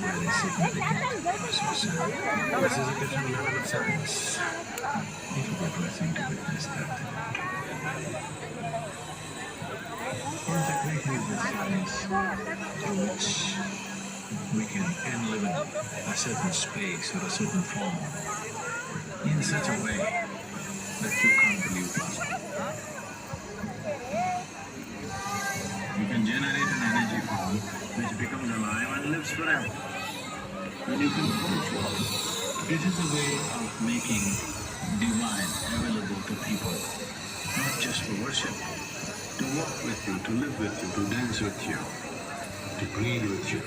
where the signal begins. This is a different level of sadness. It will be a blessing to witness that. Integrating the sadness through which we can live in a certain space or a certain form in such a way that you can't believe possible. You can generate an energy form which becomes alive and lives forever. And you can control it. This is a way of making divine available to people, not just for worship, to walk with you, to live with you, to dance with you, to breathe with you.